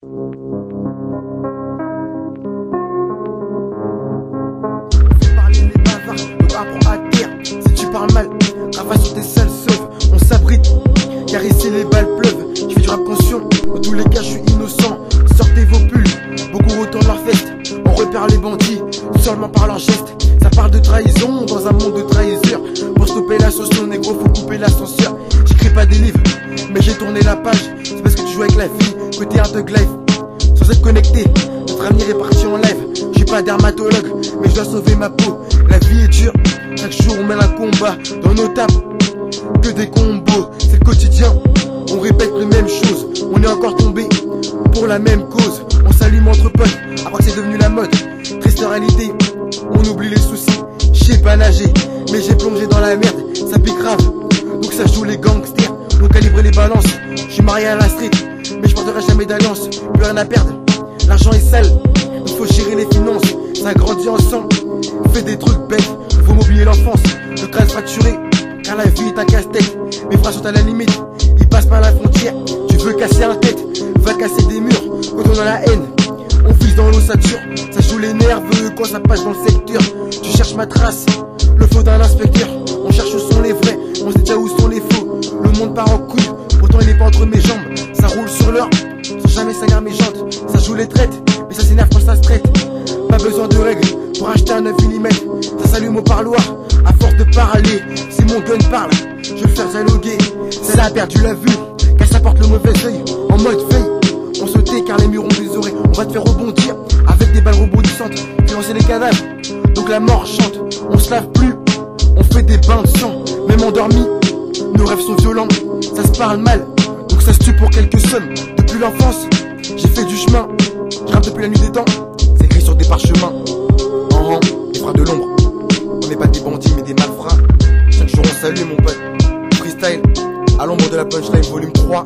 Fais parler les bavards, donc apprends à taire. Si tu parles mal, rafale sur tes sales sauves. On s'abrite, car ici les balles pleuvent. Je fais du rap conscient, dans tous les cas je suis innocent. Sortez vos pulls, beaucoup retournent leur veste. On repère les bandits, seulement par leurs gestes. Ça parle de trahison dans un monde de trahisseurs. Pour stopper l'ascension, négro, faut couper l'ascenseur. J'écris pas des livres, mais j'ai tourné la page. C'est parce que tu joues avec la vie, côté un thug life. Sans être connecté, notre avenir est parti en live. Je suis pas dermatologue, mais je dois sauver ma peau. La vie est dure, chaque jour on mène un combat. Dans nos tables, que des combos, c'est le quotidien. On répète les mêmes choses, on est encore tombé pour la même cause. On s'allume entre potes, après que c'est devenu la mode. Triste réalité, on oublie les soucis. Je sais pas nager, mais j'ai plongé dans la merde. Ça pique grave, donc ça joue les gangsters. On calibre les balances, je suis marié à la street, mais je porterai jamais d'alliance. Plus rien à perdre, l'argent est sale, il faut gérer les finances. Ça grandit ensemble, fait des trucs bêtes. Faut m'oublier l'enfance, le crâne fracturé, car la vie est un casse-tête. Mes frères sont à la limite, ils passent par la frontière. Tu veux casser un tête, va casser des murs. Quand on a la haine, on file dans l'ossature. Ça joue les nerveux quand ça passe dans le secteur. Tu cherches ma trace, le faux d'un inspecteur. On cherche où sont les vrais, on sait déjà où sont les faux. Le monde part en couille, pourtant il est pas entre mes jambes. Ça roule sur l'heure, sans jamais salir mes jantes. Ça joue les traites, mais ça s'énerve quand ça se traite. Pas besoin de règles pour acheter un 9 mm. Ça s'allume au parloir, à force de parler. Si mon gun parle, je vais le faire dialoguer. Celle-là a perdu la vue, car ça porte le mauvais œil. En mode veille, on se tait car les murs ont des oreilles. On va te faire rebondir avec des balles rebondissantes. Puis lancer les cadavres, donc la mort chante. On se lave plus, on fait des bains de sang. Même endormi, nos rêves sont violents. Ça se parle mal, donc ça se tue pour quelques sommes. Depuis l'enfance, j'ai fait du chemin. Je rappe depuis la nuit des temps, c'est écrit sur des parchemins. En rang, les frères de l'ombre. On n'est pas des bandits mais des malfrats. Chaque jour on salue mon pote. Freestyle, à l'ombre de la punchline volume 3.